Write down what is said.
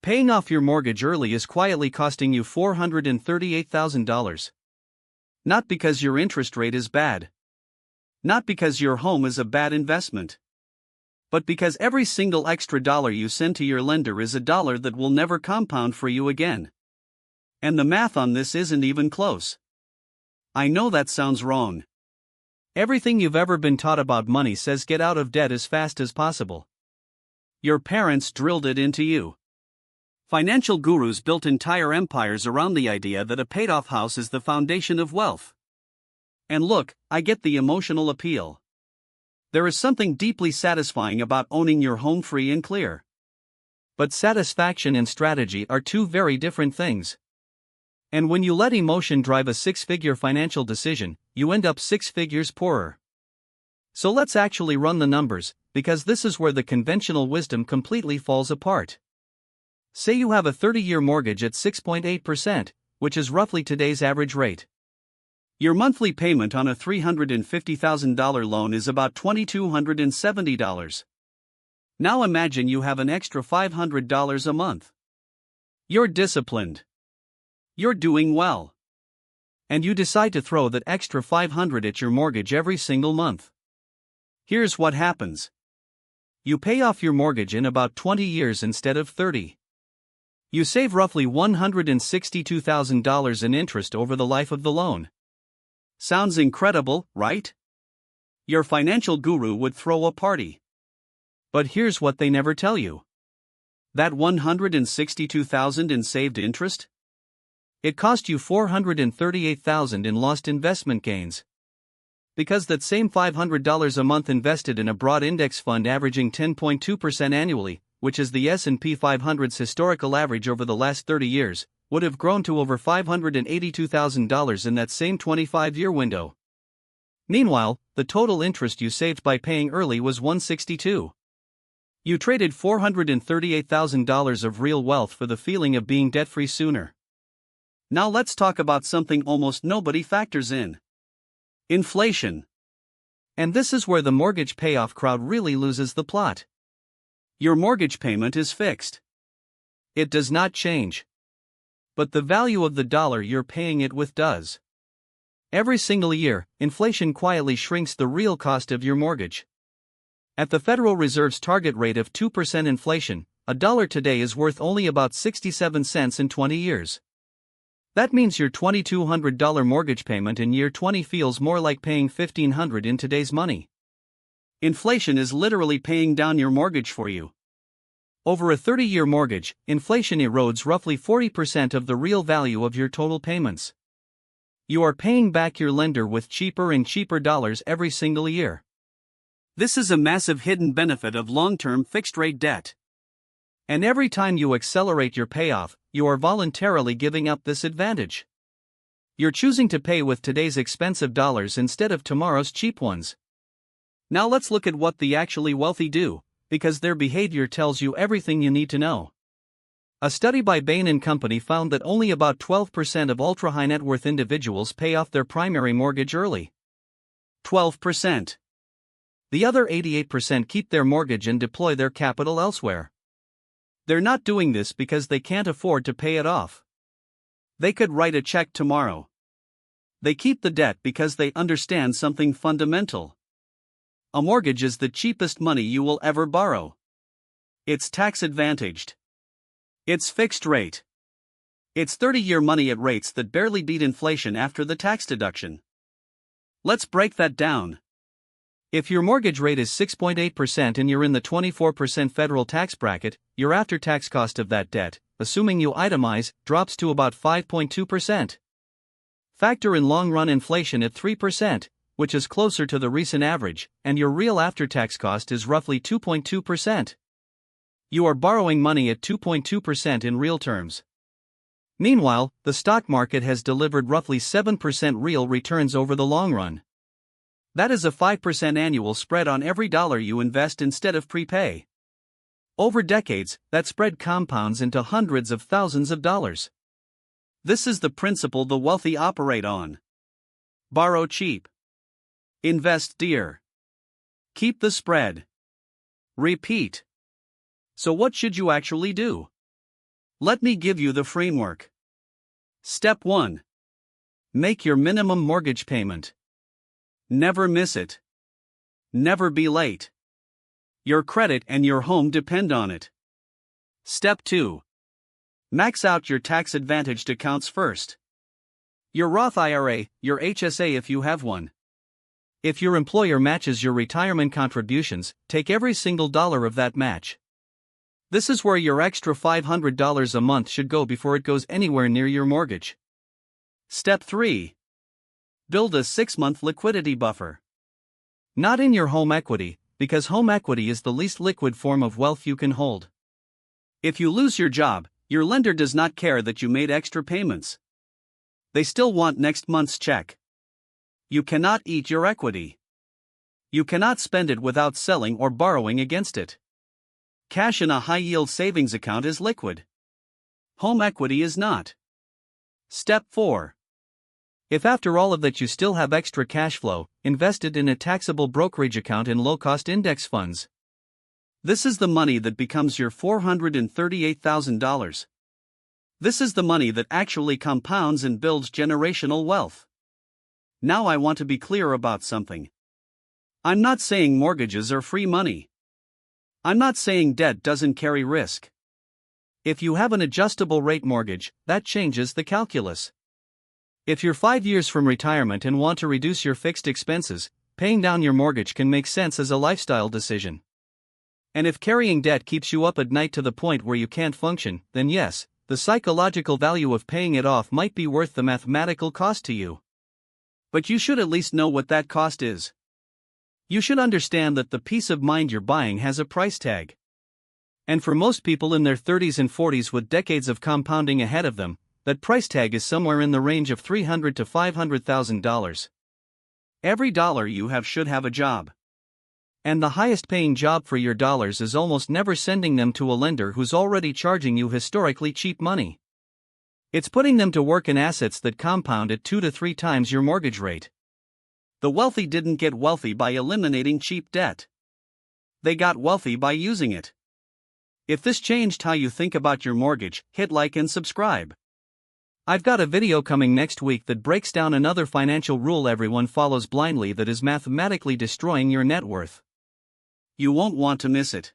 Paying off your mortgage early is quietly costing you $438,000. Not because your interest rate is bad. Not because your home is a bad investment. But because every single extra dollar you send to your lender is a dollar that will never compound for you again. And the math on this isn't even close. I know that sounds wrong. Everything you've ever been taught about money says get out of debt as fast as possible. Your parents drilled it into you. Financial gurus built entire empires around the idea that a paid-off house is the foundation of wealth. And look, I get the emotional appeal. There is something deeply satisfying about owning your home free and clear. But satisfaction and strategy are two very different things. And when you let emotion drive a six-figure financial decision, you end up 6 figures poorer. So let's actually run the numbers, because this is where the conventional wisdom completely falls apart. Say you have a 30-year mortgage at 6.8%, which is roughly today's average rate. Your monthly payment on a $350,000 loan is about $2,270. Now imagine you have an extra $500 a month. You're disciplined. You're doing well. And you decide to throw that extra $500 at your mortgage every single month. Here's what happens. You pay off your mortgage in about 20 years instead of 30. You save roughly $162,000 in interest over the life of the loan. Sounds incredible, right? Your financial guru would throw a party. But here's what they never tell you. That $162,000 in saved interest? It cost you $438,000 in lost investment gains. Because that same $500 a month invested in a broad index fund averaging 10.2% annually, which is the S&P 500's historical average over the last 30 years, would have grown to over $582,000 in that same 25-year window. Meanwhile, the total interest you saved by paying early was $162,000. You traded $438,000 of real wealth for the feeling of being debt-free sooner. Now let's talk about something almost nobody factors in. Inflation. And this is where the mortgage payoff crowd really loses the plot. Your mortgage payment is fixed. It does not change. But the value of the dollar you're paying it with does. Every single year, inflation quietly shrinks the real cost of your mortgage. At the Federal Reserve's target rate of 2% inflation, a dollar today is worth only about 67 cents in 20 years. That means your $2,200 mortgage payment in year 20 feels more like paying $1,500 in today's money. Inflation is literally paying down your mortgage for you. Over a 30-year mortgage, inflation erodes roughly 40% of the real value of your total payments. You are paying back your lender with cheaper and cheaper dollars every single year. This is a massive hidden benefit of long-term fixed-rate debt. And every time you accelerate your payoff, you are voluntarily giving up this advantage. You're choosing to pay with today's expensive dollars instead of tomorrow's cheap ones. Now let's look at what the actually wealthy do, because their behavior tells you everything you need to know. A study by Bain & Company found that only about 12% of ultra-high net worth individuals pay off their primary mortgage early. 12%. The other 88% keep their mortgage and deploy their capital elsewhere. They're not doing this because they can't afford to pay it off. They could write a check tomorrow. They keep the debt because they understand something fundamental. A mortgage is the cheapest money you will ever borrow. It's tax-advantaged. It's fixed rate. It's 30-year money at rates that barely beat inflation after the tax deduction. Let's break that down. If your mortgage rate is 6.8% and you're in the 24% federal tax bracket, your after-tax cost of that debt, assuming you itemize, drops to about 5.2%. Factor in long-run inflation at 3%. Which is closer to the recent average, and your real after-tax cost is roughly 2.2%. You are borrowing money at 2.2% in real terms. Meanwhile, the stock market has delivered roughly 7% real returns over the long run. That is a 5% annual spread on every dollar you invest instead of prepay. Over decades, that spread compounds into hundreds of thousands of dollars. This is the principle the wealthy operate on. Borrow cheap. Invest dear. Keep the spread. Repeat. So what should you actually do? Let me give you the framework. Step 1. Make your minimum mortgage payment. Never miss it. Never be late. Your credit and your home depend on it. Step 2. Max out your tax-advantaged accounts first. Your Roth IRA, your HSA if you have one. If your employer matches your retirement contributions, take every single dollar of that match. This is where your extra $500 a month should go before it goes anywhere near your mortgage. Step 3. Build a 6-month liquidity buffer. Not in your home equity, because home equity is the least liquid form of wealth you can hold. If you lose your job, your lender does not care that you made extra payments. They still want next month's check. You cannot eat your equity. You cannot spend it without selling or borrowing against it. Cash in a high-yield savings account is liquid. Home equity is not. Step 4. If after all of that you still have extra cash flow, invest it in a taxable brokerage account in low-cost index funds. This is the money that becomes your $438,000. This is the money that actually compounds and builds generational wealth. Now I want to be clear about something. I'm not saying mortgages are free money. I'm not saying debt doesn't carry risk. If you have an adjustable rate mortgage, that changes the calculus. If you're 5 years from retirement and want to reduce your fixed expenses, paying down your mortgage can make sense as a lifestyle decision. And if carrying debt keeps you up at night to the point where you can't function, then yes, the psychological value of paying it off might be worth the mathematical cost to you. But you should at least know what that cost is. You should understand that the peace of mind you're buying has a price tag. And for most people in their 30s and 40s with decades of compounding ahead of them, that price tag is somewhere in the range of $300,000 to $500,000. Every dollar you have should have a job. And the highest paying job for your dollars is almost never sending them to a lender who's already charging you historically cheap money. It's putting them to work in assets that compound at 2 to 3 times your mortgage rate. The wealthy didn't get wealthy by eliminating cheap debt. They got wealthy by using it. If this changed how you think about your mortgage, hit like and subscribe. I've got a video coming next week that breaks down another financial rule everyone follows blindly that is mathematically destroying your net worth. You won't want to miss it.